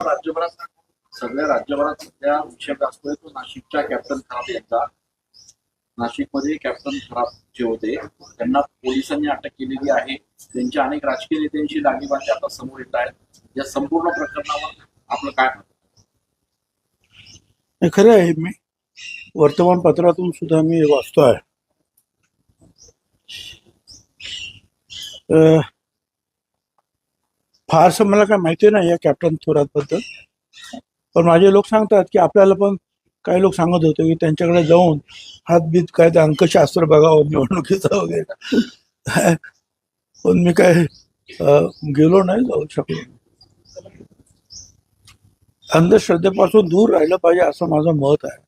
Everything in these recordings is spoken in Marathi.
राज्यभरात सगळ्या राज्यभरात सध्या विषय असतोय तो नाशिकच्या कॅप्टन खराब यांचा. नाशिकमध्ये कॅप्टन खराब जे होते त्यांना पोलिसांनी अटक केलेली आहे. त्यांच्या अनेक राजकीय नेत्यांची लागीबाजी आता समोर येत आहेत. या संपूर्ण प्रकरणावर आपलं काय मत? खरं आहे. मी वर्तमानपत्रातून सुद्धा मी वाचतो आहे. फारसं मला काय माहिती नाही या कॅप्टन थोरात बद्दल, पण माझे लोक सांगतात की आपल्याला पण काही लोक सांगत होते की त्यांच्याकडे जाऊन हातबीत काय ते अंकशास्त्र बघावं निवडणुकीचं वगैरे. पण मी काय गेलो नाही, जाऊ शकलो. अंधश्रद्धेपासून दूर राहिलं पाहिजे असं माझं मत आहे.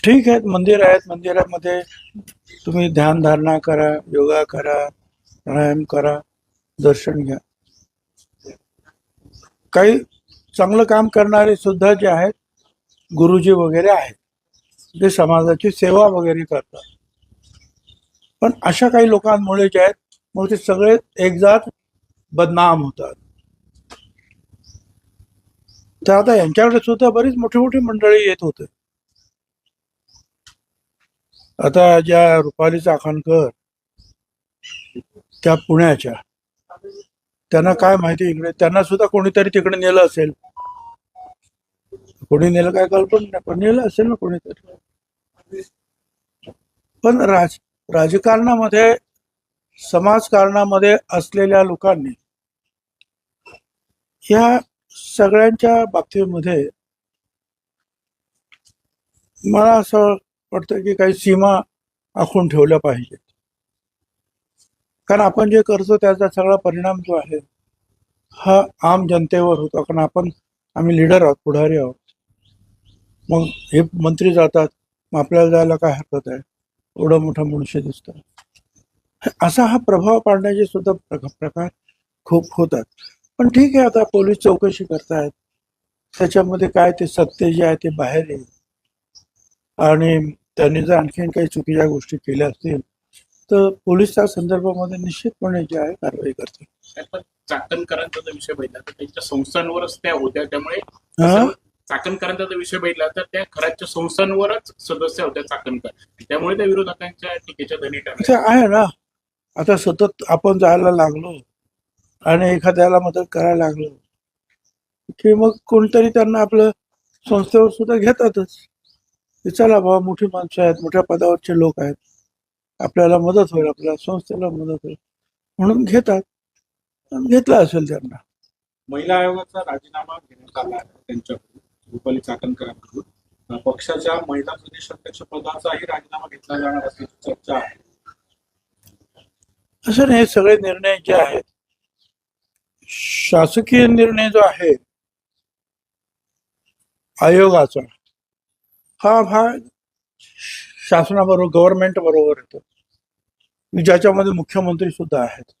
ठीक आहे, मंदिर आहेत, मंदिरामध्ये तुम्ही ध्यान धारणा करा, योगा करा, प्राणायाम करा, दर्शन घ्या. काही चांगलं काम करणारे सुद्धा जे आहेत गुरुजी वगैरे आहेत, जे समाजाची सेवा वगैरे करतात. पण अशा काही लोकांमुळे जे आहेत मग ते सगळे एकजात बदनाम होतात. तर आता यांच्याकडे सुद्धा बरीच मोठी मोठी मंडळी येत होते. आता ज्या रुपाली चाकणकर त्या पुण्याच्या, त्यांना काय माहिती इकडे, त्यांना सुद्धा कोणीतरी तिकडे नेलं असेल. कोणी नेलं काय कल्पना नाही, पण नेलं असेल ना कोणीतरी. पण राजकारणामध्ये, समाजकारणामध्ये असलेल्या लोकांनी या सगळ्यांच्या बाबतीमध्ये मला असं वाटतं की काही सीमा आखून ठेवल्या पाहिजेत. कारण आपण जे करतो त्याचा सगळा परिणाम जो आहे हा आम जनतेवर होतो. कारण आम्ही लीडर आहोत, पुढारी आहोत. मग हे मंत्री जातात, मग आपल्याला जायला काय हरकत आहे, एवढं मोठं मनुष्य दिसतं. असा हा प्रभाव पाडण्याचे सुद्धा प्रकार खूप होतात. पण ठीक आहे, आता पोलीस चौकशी करतायत, त्याच्यामध्ये काय ते सत्य जे आहे ते बाहेर येईल. आणि त्यांनी जर आणखीन काही चुकीच्या गोष्टी केल्या असतील तर पोलीस त्या संदर्भामध्ये निश्चितपणे जे आहे कारवाई करतील. चाकणकरांचा जर विषय बघितला तर त्यांच्या संस्थांवरच त्या होत्या, त्यामुळे चाकणकरांचा जर विषय बघितला तर त्या खराच्या संस्थांवरच सदस्य होत्या चाकणकर, त्यामुळे त्या विरोधकांच्या टीकेच्या धनी ठरल्या. आहे ना, आता सतत आपण जायला लागलो आणि एखाद्याला मदत करायला लागलो की मग कोणतरी त्यांना आपलं संस्थेवर सुद्धा घेतातच. चला बाबा, मोठी माणसं आहेत, मोठ्या पदावरचे लोक आहेत, आपल्याला मदत होईल, आपल्या संस्थेला मदत होईल म्हणून घेतात. घेतला असेल त्यांना. महिला आयोगाचा राजीनामा घेण्यात आला आहे त्यांच्याकडून, रुपाली चाकणकरांकडून. पक्षाच्या महिला प्रदेश अध्यक्ष पदाचाही राजीनामा घेतला जाणार असल्याची चर्चा आहे. असं नाही, सगळे निर्णय जे आहेत, शासकीय निर्णय जो आहे आयोगाचा, हा भाग शासनाबरोबर, गव्हर्नमेंट बरोबर येतो, ज्याच्यामध्ये मुख्यमंत्री सुद्धा आहेत.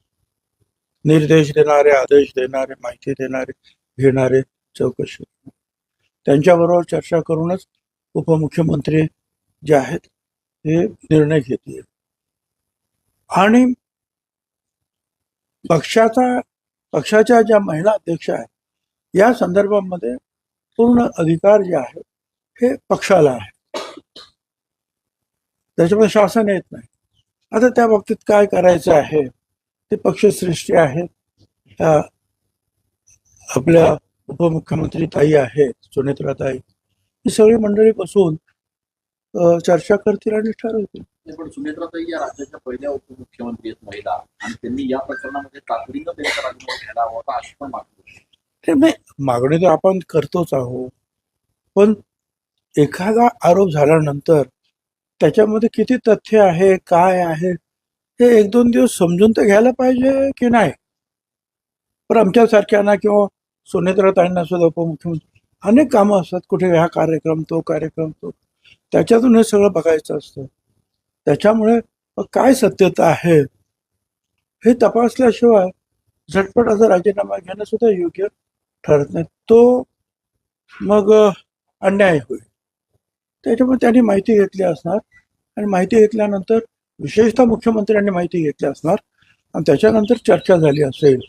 निर्देश देणारे, आदेश देणारे, माहिती देणारे, घेणारे, चौकशी, त्यांच्याबरोबर चर्चा करूनच उपमुख्यमंत्री जे आहेत हे निर्णय घेतील. आणि पक्षाच्या ज्या महिला अध्यक्ष आहेत या संदर्भामध्ये पूर्ण अधिकार जे आहे हे पक्षाला आहे, त्याच्यामध्ये शासन येत नाही. आता त्या बाबतीत काय करायचं आहे ते पक्षश्रेष्ठी आहेत, आपल्या उपमुख्यमंत्री ताई आहेत, सुनेत्राताई, ही सगळी मंडळी बसून चर्चा करतील आणि ठरवतील. पण सुनेत्राताई या राज्याच्या पहिल्या उपमुख्यमंत्री आहेत महिला, आणि त्यांनी या प्रकरणामध्ये तातडीनं त्यांचा राजीनामा घ्यायला हवा होता अशी पण मागणी. मागणी तर आपण करतोच आहोत, पण एखादा आरोप झाल्यानंतर त्याच्यामध्ये किती तथ्य आहे, काय आहे, हे 1-2 दिवस समजून तर घ्यायला पाहिजे की नाही. पण आमच्यासारख्यांना किंवा सुनेत्राताईंना सुद्धा उपमुख्यमंत्री अनेक कामं असतात, कुठे हा कार्यक्रम तो कार्यक्रम तो, त्याच्यातून हे सगळं बघायचं असतं. त्याच्यामुळे काय सत्यता आहे हे तपासल्याशिवाय झटपट असा राजीनामा घेणं सुद्धा योग्य ठरत नाही. तो मग अन्याय होईल. त्याच्यामुळे त्यांनी माहिती घेतली असणार, आणि माहिती घेतल्यानंतर विशेषतः मुख्यमंत्र्यांनी माहिती घेतली असणार, आणि त्याच्यानंतर चर्चा झाली असेल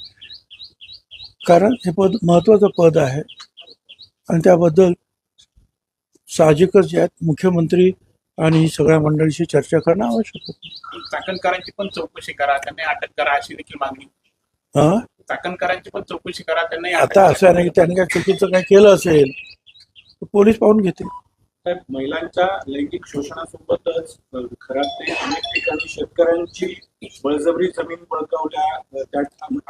कारण हे पद महत्वाचं पद आहे आणि त्याबद्दल साहजिकच जे आहेत मुख्यमंत्री आणि सगळ्या मंडळीशी चर्चा करणं आवश्यक होतं. चाकणकरांची पण चौकशी करा, त्यांना अटक करा अशी देखील मागणी. हं? चाकणकरांची पण चौकशी करा, त्यांना आता असं नाही की त्यांनी काय चुकीचं काय केलं असेल तर पोलीस पाहून घेतील. साहेब, महिलांच्या लैंगिक शोषणासोबतच खराब ते अनेक ठिकाणी शेतकऱ्यांची बळजबरी जमीन बळकावल्या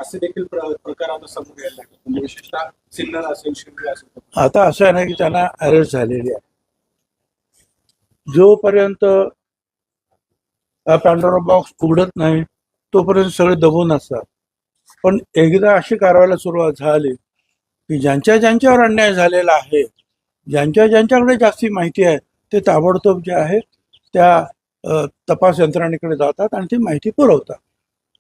असे देखील प्रकार आता समोर यायला लागले. म्हणजे विशेषतः सिन्नर असेल, शिंदे असेल. आता असं आहे ना की त्यांना अरेस्ट झालेली आहे. जोपर्यंत हा पॅन्डोरा बॉक्स उघडत नाही तोपर्यंत सगळे दबून असतात. पण एकदा अशी कारवाईला सुरुवात झाली की ज्यांच्यावर अन्याय झालेला आहे, ज्यांच्याकडे जास्ती माहिती आहे ते ताबडतोब जे आहे त्या तपास यंत्रणेकडे जातात आणि ती माहिती पुरवतात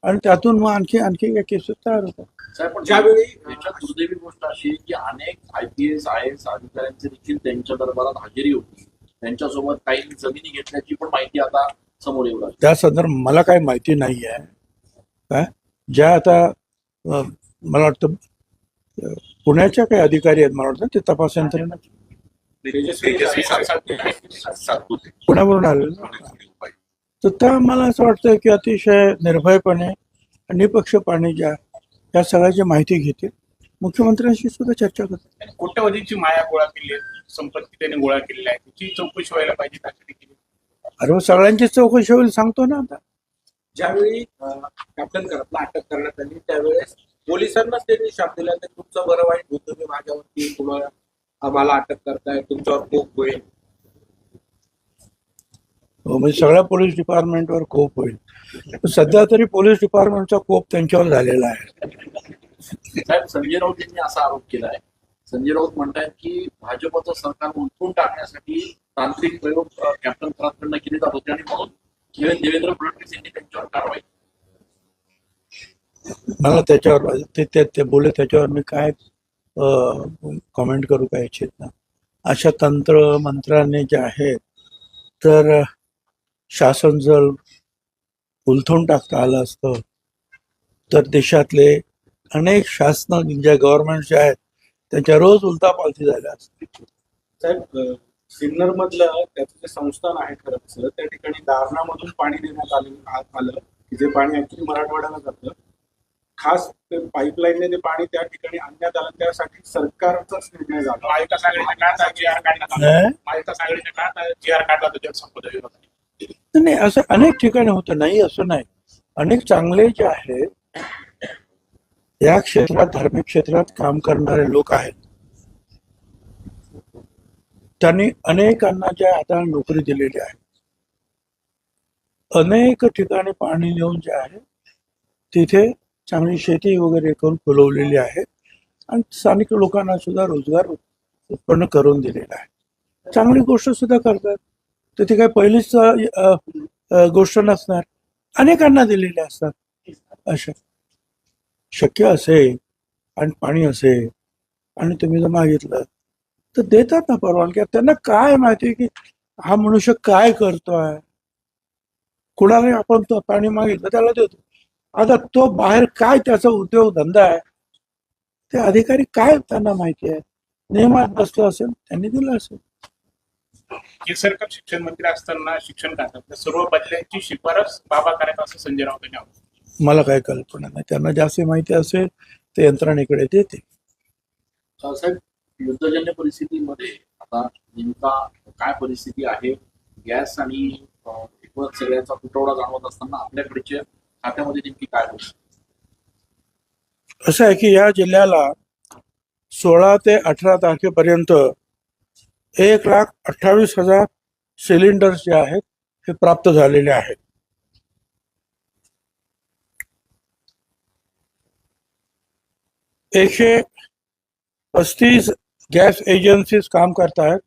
आणि त्यातून मग आणखी केसेस तयार होतात. साहेब, पण ज्यावेळी याच्यात दुर्दैवी गोष्ट अशी आहे की अनेक IPS IAS अधिकाऱ्यांची देखील त्यांच्या दरबारात हजेरी होती. त्यांच्यासोबत काही जमिनी घेतल्याची पण माहिती आता समोर येऊ लागली. त्या संदर्भात मला काही माहिती नाही आहे. काय ज्या आता मला वाटतं पुण्याच्या काही अधिकारी आहेत, मला वाटतं ते तपास यंत्रणा तेजस्वी सातपुते. पुण्यावरून आलेले ना. तर त्या मला असं वाटतं की अतिशय निर्भयपणे निपक्षपणे या सगळ्याची माहिती घेतील, मुख्यमंत्र्यांशी सुद्धा चर्चा करतील. त्यांनी कोट्यवधीची माया गोळा केली आहे, संपत्ती त्यांनी गोळा केलेली आहे, त्याची चौकशी व्हायला पाहिजे. अशी देखील अरे चौकशी चौकशी होईल सांगतो ना आता. ज्यावेळी कॅप्टन करपला अटक करण्यात आली त्यावेळेस पोलिसांनाच त्यांनी शाप दिला तर तुमचं बरं वाईट होतं की माझ्यावरती तुम्हाला आम्हाला अटक करताय, तुमच्यावर कोप होईल. म्हणजे सगळ्या पोलीस डिपार्टमेंटवर कोप होईल. सध्या तरी पोलीस डिपार्टमेंटचा कोप त्यांच्यावर झालेला आहे. साहेब, संजय राऊत यांनी असा आरोप केला आहे. संजय राऊत म्हणतायत की भाजपचं सरकार उलटून टाकण्यासाठी तांत्रिक प्रयोग कॅप्टन खरातकडनं केले जात होते आणि म्हणून देवेंद्र फडणवीस यांनी त्यांच्यावर कारवाई. मला त्याच्यावर ते बोलले त्याच्यावर मी काय कॉमेंट करू काय इच्छित ना. अशा तंत्र मंत्राने जे आहेत तर शासन जर उलथून टाकता आलं असतं तर देशातले अनेक शासन ज्या गव्हर्नमेंट जे आहेत त्यांच्या रोज उलथापालथी झाल्या असतील. साहेब, सिन्नर मधलं त्याचं जे संस्थान आहे खरंच त्या ठिकाणी दारणामधून पाणी देण्यात आलं की जे पाणी ऍक्च्युली मराठवाड्याला जातं. खास पाईपलाईनने ते पाणी त्या ठिकाणी आणण्यात आलं, त्यासाठी सरकारचाच निर्णय झाला. महाविकास आघाडीच्या काळात GR काढण्यात आला. नाही महाविकास आघाडीच्या काळात GR काढला होता जलसंपदा विभागाने. नाही, असं अनेक ठिकाणी होतं, नाही असं नाही. अनेक चांगले जे आहेत या क्षेत्रात धार्मिक क्षेत्रात काम करणारे लोक आहेत, त्यांनी अनेकांना ज्या आता नोकरी दिलेली आहे, अनेक ठिकाणी पाणी देऊन जे आहे तिथे चांगली शेती वगैरे करून फुलवलेली आहे आणि स्थानिक लोकांना सुद्धा रोजगार उत्पन्न करून दिलेला आहे. चांगली गोष्ट सुद्धा करतात. तर ती काही पहिलीच गोष्ट नसणार, अनेकांना दिलेल्या असतात. अशा शक्य असेल आणि पाणी असेल आणि तुम्ही जर मागितलं तर देतात ना परवानगी. त्यांना काय माहिती की हा मनुष्य काय करतोय. कुणाला आपण तो पाणी मागितलं त्याला देतो. आता तो बाहेर काय त्याचा उद्योग धंदा आहे ते अधिकारी काय त्यांना माहिती आहे. नियमात बसलं असेल त्यांनी दिलं असेल. केसरकर शिक्षण मंत्री असताना शिक्षण खात्यात सर्व बदल्यांची शिफारस बाबा करायचं असं संजय राऊत यांनी आवाहन. मला काही कल्पना नाही. त्यांना जास्त माहिती असेल ते यंत्रणेकडे देते. साहेब, युद्धजन्य परिस्थितीमध्ये आता नेमका काय परिस्थिती आहे? गॅस आणि एकूणच सगळ्यांचा तुटवडा जाणवत असताना आपल्याकडच्या खात्यामध्ये नेमकी काय होईल? असं आहे की या जिल्ह्याला 16 ते 18 तारखेपर्यंत 1,28,000 सिलेंडर्स जे आहेत हे प्राप्त झालेले आहेत. एकशे 35 गॅस एजन्सीज काम करत आहेत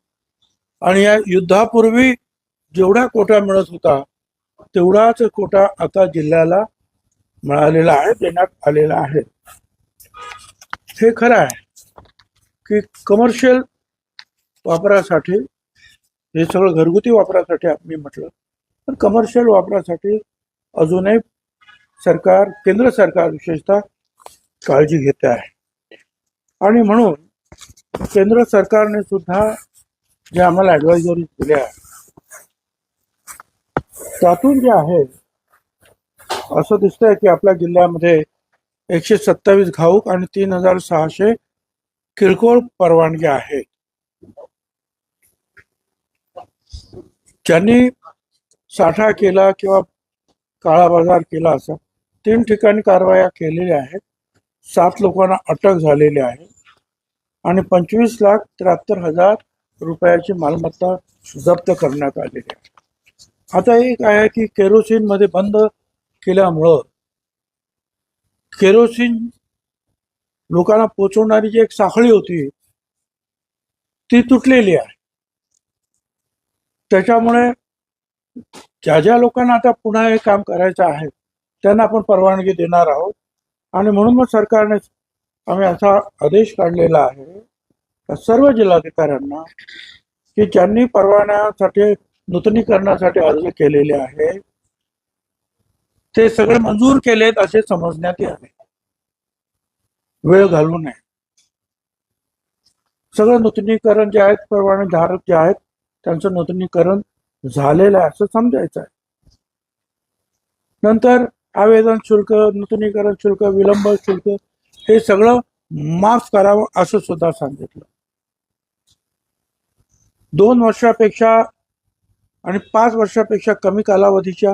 आणि या युद्धापूर्वी जेवढा कोटा मिळत होता तेवढाच कोटा आता जिल्ह्याला मिळालेला आहे, देण्यात आलेला आहे. हे खरं आहे की कमर्शियल वापरासाठी हे सगळं घरगुती वापरासाठी मी म्हटलं, पण कमर्शियल वापरासाठी अजूनही सरकार, केंद्र सरकार विशेषतः काळजी घेते आहे. आणि म्हणून केंद्र सरकारने सुद्धा जे आम्हाला ॲडवायझरी दिल्या त्यातून जे आहे असं दिसतंय की आपल्या जिल्ह्यामध्ये 127 घाऊक आणि 3600 किरकोळ परवानग्या आहेत. ज्यांनी साठा केला किंवा काळा बाजार केला असा 3 ठिकाणी कारवाया केलेल्या आहेत. 7 लोकांना अटक झालेली आहे आणि 25,73,000 रुपयाची मालमत्ता जप्त करण्यात आलेली आहे. आता एक आहे की केरोसिन मध्ये बंद केल्यामुळं केरोसिन लोकांना पोचवणारी जी एक साखळी होती ती तुटलेली आहे. त्याच्यामुळे ज्या ज्या लोकांना आता पुन्हा हे काम करायचं आहे त्यांना आपण परवानगी देणार आहोत. आणि म्हणून मग सरकारने आम्ही असा आदेश काढलेला आहे का सर्व जिल्हाधिकाऱ्यांना की ज्यांनी परवान्यासाठी नूतनीकरणासाठी अर्ज केलेले आहे ते सगळे मंजूर केलेत असे समजण्यात यावे. वेळ घालवू नये. सगळं नूतनीकरण जे आहेत परवाने धारक जे आहेत त्यांचं नूतनीकरण झालेलं आहे असं समजायचं आहे. नंतर आवेदन शुल्क, नूतनीकरण शुल्क, विलंब शुल्क हे सगळं माफ करावं असं सुद्धा सांगितलं. 2 वर्षापेक्षा आणि 5 वर्षापेक्षा कमी कालावधीच्या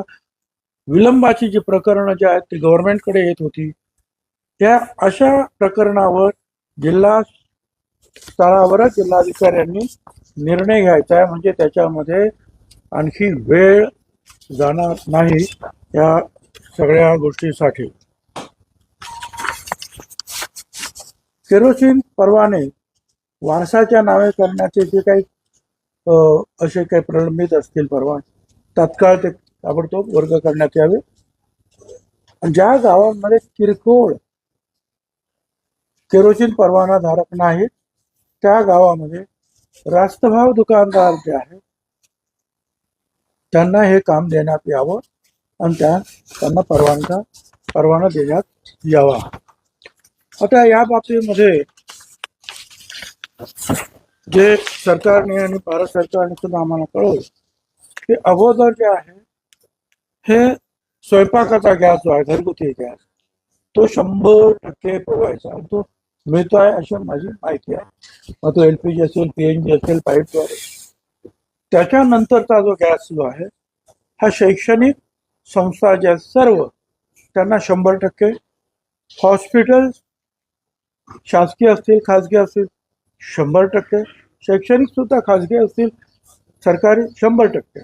विलंबाची जी प्रकरणं जी आहेत ती गव्हर्नमेंटकडे येत होती त्या अशा प्रकरणावर जिल्हा स्तरावरच जिल्हाधिकाऱ्यांनी निर्णय घ्यायचा आहे. म्हणजे त्याच्यामध्ये आणखी वेळ जाणार नाही या सगळ्या गोष्टीसाठी. केरोसिन परवाने वारसाच्या नावे करण्याचे जे काही असे काही प्रलंबित असतील परवाने तात्काळ ते ताबडतोब वर्ग करण्यात यावे. ज्या गावांमध्ये किरकोळ केरोसिन परवाना धारक नाहीत त्या गावामध्ये रास्तभाव दुकानदार जे आहेत त्यांना हे काम देण्यात यावं आणि त्यांना परवाना देण्यात यावा. आता या बाबतीमध्ये जे सरकारने आणि भारत सरकारने सुद्धा आम्हाला कळवलं की अगोदर जे आहे हे स्वयंपाकाचा गॅस जो आहे घरगुती गॅस तो 100% पुरवायचा. तो मिळतो आहे अशी माझी माहिती आहे. मग तो LPG असेल, PNG असेल, पाईपद्वारे. त्याच्यानंतरचा जो गॅस जो आहे हा शैक्षणिक संस्था ज्या सर्व त्यांना 100%, हॉस्पिटल शासकीय असतील खाजगी असतील 100%, शैक्षणिक सुद्धा खाजगी असतील सरकारी 100%,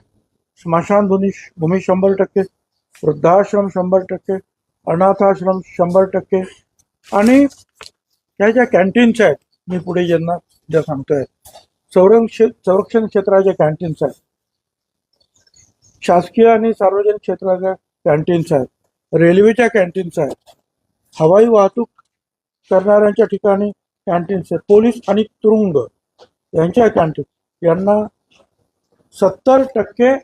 स्मशानभूमी 100%, वृद्धाश्रम 100%, अनाथाश्रम 100%. आणि ह्या ज्या कॅन्टीन्स आहेत मी पुढे ज्या सांगतोय संरक्षण क्षेत्राच्या कॅन्टीन्स आहेत, शासकीय आणि सार्वजनिक क्षेत्राच्या कॅन्टीन्स आहेत, रेल्वेच्या कॅन्टीन्स आहेत, हवाई वाहतूक करणाऱ्यांच्या ठिकाणी कॅन्टीन्स आहेत, पोलीस आणि तुरुंग यांच्या कॅन्टीन यांना 70%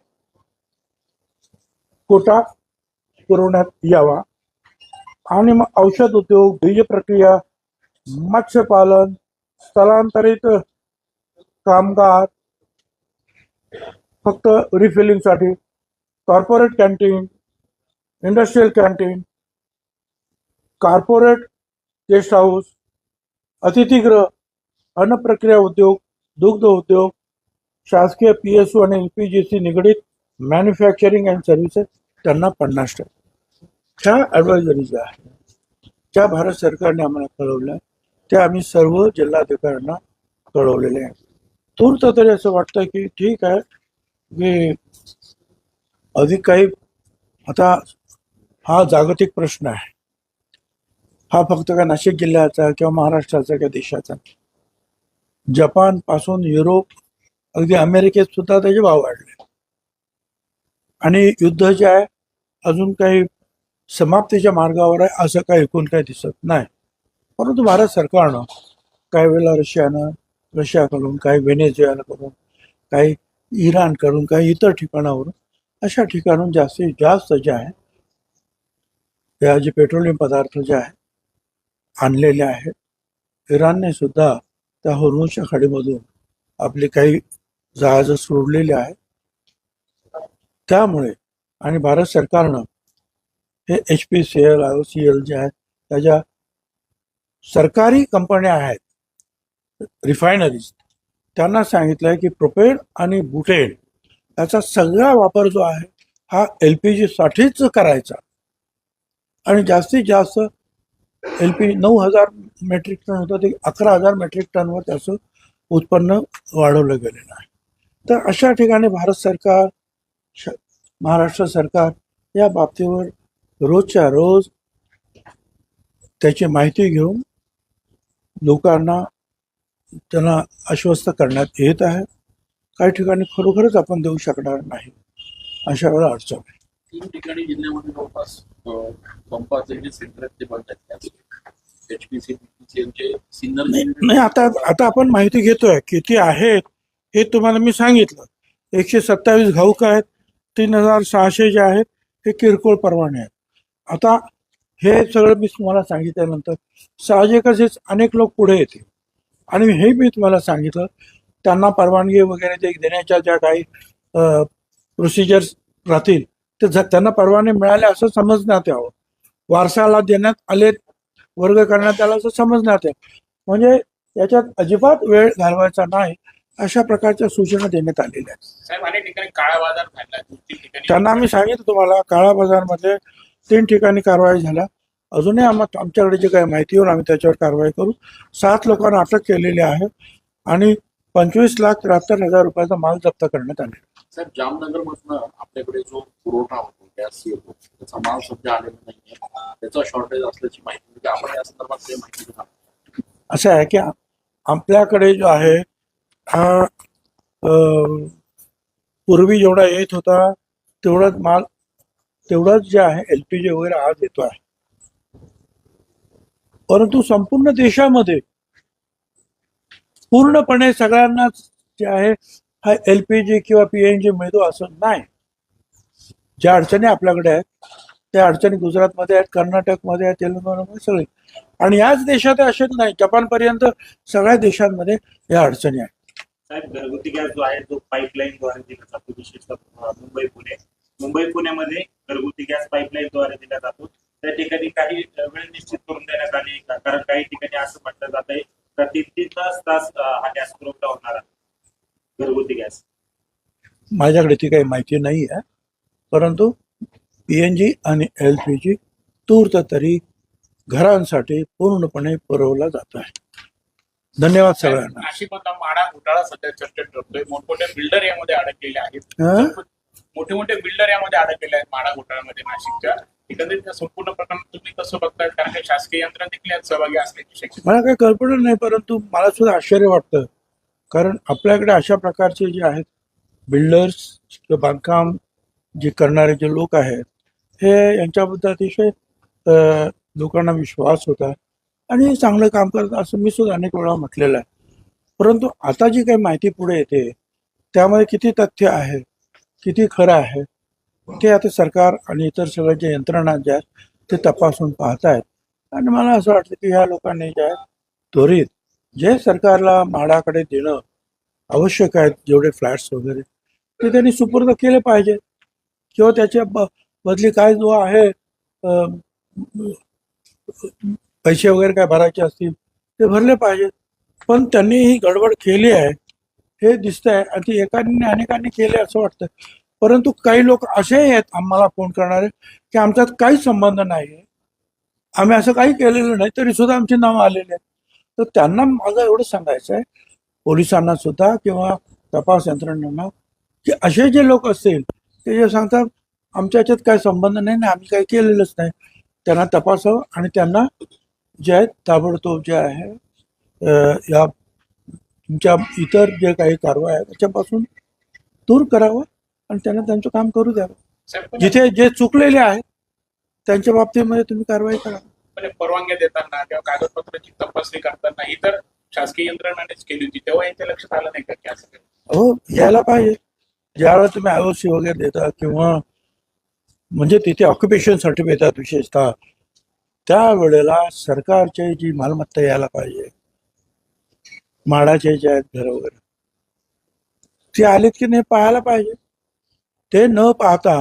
कोटा पुरवण्यात यावा. आणि मग औषध उद्योग, बीज प्रक्रिया, मत्स्यपालन, स्थलांतरित कामगार फक्त रिफिलिंगसाठी, corporate canteen, industrial canteen, corporate guest house, अतिथीगृह, अन्न प्रक्रिया उद्योग, दुग्ध उद्योग, शासकीय PSU आणि LPGC निगडीत मॅन्युफॅक्चरिंग अँड सर्व्हिसेस त्यांना 50%. ह्या ॲडवायझरी ज्या आहेत ज्या भारत सरकारने आम्हाला कळवल्या त्या आम्ही सर्व जिल्हाधिकाऱ्यांना कळवलेले आहे. तूर्त तरी असं वाटतं की ठीक आहे की अधिक काही आता हा जागतिक प्रश्न आहे. हा फक्त का नाशिक जिल्ह्याचा किंवा महाराष्ट्राचा किंवा देशाचा. जपान पासून युरोप अगदी अमेरिकेत सुद्धा त्याचे भाव वाढले आणि युद्ध जे आहे अजून काही समाप्तीच्या मार्गावर आहे असं काही एकूण काही दिसत नाही. परंतु भारत सरकारनं काही वेळेला रशियाकडून, काही व्हेनेझुएलाकडून, काही इराणकडून, काही इतर ठिकाणावरून अशा ठिकाणून जास्तीत जास्त जे आहे या जे पेट्रोलियम पदार्थ जे आहे आणलेले आहेत इराणने सुद्धा त्या हॉर्मुझच्या खाडीमधून आपली काही जहाजं सोडलेली आहेत. त्यामुळे आणि भारत सरकारनं हे HPCL, IOCL जे आहेत त्याच्या सरकारी कंपन्या आहेत रिफायनरीज, त्यांना सांगितलंय की प्रोपेन आणि बुटेन याचा सगळा वापर जो आहे हा LPG साठीच करायचा आणि जास्तीत जास्त LPG 9,000 मेट्रिक टन होतं ते 11,000 मेट्रिक टनवर त्याचं उत्पन्न वाढवलं गेलेलं आहे. तर अशा ठिकाणी भारत सरकार, महाराष्ट्र सरकार या बाबतीवर रोजच्या रोज त्याची माहिती घेऊन लोकांना त्यांना आश्वस्त करण्यात येत आहे. काही ठिकाणी खरोखरच आपण देऊ शकणार नाही, अशा वेळेला अडचण आहे. 3 ठिकाणी जिल्ह्यामध्ये जवळपास पंपाचे जे सेंटर आहेत ते बंद आहेत. HPCL सिन्नर नाही, आता आपण माहिती घेतोय किती आहेत हे तुम्हाला मी सांगितलं. 127 घाऊक आहेत, 3,600 जे आहेत हे किरकोळ परवाने आहेत. आता हे सगळं मी तुम्हाला सांगितल्यानंतर साहजिकच हेच अनेक लोक पुढे येतील आणि हे मी तुम्हाला सांगितलं त्यांना परवानगी वगैरे ते देण्याच्या ज्या काही प्रोसिजर्स राहतील ते त्यांना परवाने मिळाले असं समजण्यात यावं. वारसाला देण्यात आले, वर्ग करण्यात आला असं समजण्यात यावं. म्हणजे याच्यात अजिबात वेळ घालवायचा नाही अशा प्रकारच्या सूचना देण्यात आलेल्या आहेत. साहेब अनेक ठिकाणी काळा बाजार झाला, 2-3 ठिकाणी त्यांना आम्ही सांगितलं तुम्हाला काळा बाजारमध्ये 3 ठिकाणी कारवाई झाल्या. अजूनही आमच्याकडे जे काही माहिती येऊन आम्ही त्याच्यावर कारवाई करू. 7 लोकांना अटक केलेली आहे आणि 25,73,000 रुपयाचा माल जप्त करण्यात आले. साहेब, जामनगर मधनं आपल्याकडे जो पुरवठा होतो गॅस येतो त्याचा माल सध्या आलेला नाहीये, त्याचा शॉर्टेज असल्याची माहिती म्हणजे आपण या संदर्भात काही माहिती देणार? असं आहे की आपल्याकडे जो आहे हा पूर्वी जेवढा येत होता तेवढाच जे आहे LPG वगैरे आज येतो आहे. परंतु संपूर्ण देशामध्ये पूर्णपणे सगळ्यांनाच जे आहे हा LPG किंवा PNG मिळतो असं नाही. ज्या अडचणी आपल्याकडे आहेत त्या अडचणी गुजरातमध्ये आहेत, कर्नाटकमध्ये आहेत, तेलंगणामध्ये सगळे. आणि याच देशात असेच नाही, जपानपर्यंत सगळ्या देशांमध्ये या अडचणी आहेत. साहेब, घरगुती गॅस जो आहे तो पाईपलाईनद्वारे दिला जातो, विशेषतः मुंबई पुण्यामध्ये घरगुती गॅस पाईपलाईनद्वारे दिला जातो. त्या ठिकाणी काही वेळ निश्चित करून देण्यात आली, कारण काही ठिकाणी असं म्हटलं जात आहे का 3 तास हा गॅस पुरवठा होणार आहे घरगुती गॅस. माझ्याकडे ती काही माहिती नाही आहे, परंतु PNG आणि LPG तूर्त तरी घरांसाठी पूर्णपणे पुरवला जात आहे. धन्यवाद सगळ्यांना. नाशिकमधला माडा घोटाळा सध्या चर्चेत ठरतोय. मोठमोठे बिल्डर यामध्ये अडकलेले आहेत. मोठे बिल्डर यामध्ये अडकलेले आहेत माडा घोटाळ्यामध्ये नाशिकच्या. एकंदरीत संपूर्ण प्रकरण तुम्ही कसं बघताय? कारण काही शासकीय यंत्रणा देखील यात सहभागी असण्याची शक्यता. मला काही कल्पना नाही, परंतु मला सुद्धा आश्चर्य वाटतं, कारण आपल्याकडे अशा प्रकारचे जे आहेत बिल्डर्स किंवा बांधकाम जे करणारे जे लोक आहेत हे यांच्याबद्दल अतिशय लोकांना विश्वास होता आणि चांगलं काम करतात असं मी सुद्धा अनेक वेळा म्हटलेलं आहे. परंतु आता जी काही माहिती पुढे येते त्यामध्ये किती तथ्य आहे, किती खरं आहे ते आता सरकार आणि इतर सगळ्या ज्या यंत्रणा ज्या आहेत ते तपासून पाहत आहेत. आणि मला असं वाटतं की ह्या लोकांनी ज्या त्वरित जे सरकारला म्हाडाकडे देणं आवश्यक आहेत, जेवढे फ्लॅट्स वगैरे ते त्यांनी सुपूर्द केले पाहिजे किंवा त्याच्या बदली काय जो आहे पैसे वगैरे काय भरायचे असतील ते भरले पाहिजेत. पण त्यांनी ही गडबड केली आहे हे दिसतंय आणि ती अनेकांनी केले असं वाटतं. परंतु काही लोक असेही आहेत आम्हाला फोन करणारे की आमच्यात काही संबंध नाही आहे, आम्ही असं काही केलेलं नाही, तरी सुद्धा आमची नावं आलेली आहेत. तर त्यांना माझं एवढं सांगायचं आहे पोलिसांना सुद्धा किंवा तपास यंत्रणांना की असे जे लोक असतील ते जे सांगतात आमच्या याच्यात काही संबंध नाही ना, आम्ही काही केलेलंच नाही, त्यांना तपासावं आणि त्यांना जे आहेत ताबडतोब जे आहे या तुमच्या इतर जे काही कारवाई आहे त्याच्यापासून दूर करावं आणि त्यांना त्यांचं काम करू द्यावं. जिथे जे चुकलेले आहेत त्यांच्या बाबतीमध्ये तुम्ही कारवाई करा. परवानग्या देताना किंवा कागदपत्राची तपासणी करताना ही तर शासकीय यंत्रणानेच केली होती, तेव्हा यांच्या लक्षात आलं नाही का की असं काही? हो, यायला पाहिजे. ज्यावेळेला तुम्ही IOC वगैरे देता किंवा म्हणजे तिथे ऑक्युपेशन सर्टिफिकेट देतात विशेषतः त्यावेळेला सरकारची जी मालमत्ता यायला पाहिजे म्हाडाचे जे आहेत घर वगैरे ते आलेत की नाही पाहायला पाहिजे. ते न पाहता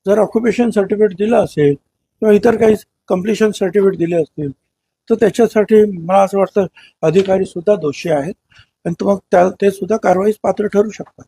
जर ऑक्युपेशन सर्टिफिकेट दिलं असेल किंवा इतर काही कम्प्लिशन सर्टिफिकेट दिले असतील तर त्याच्यासाठी मला असं वाटतं अधिकारी सुद्धा दोषी आहेत आणि मग ते सुद्धा कारवाईस पात्र ठरू शकतात.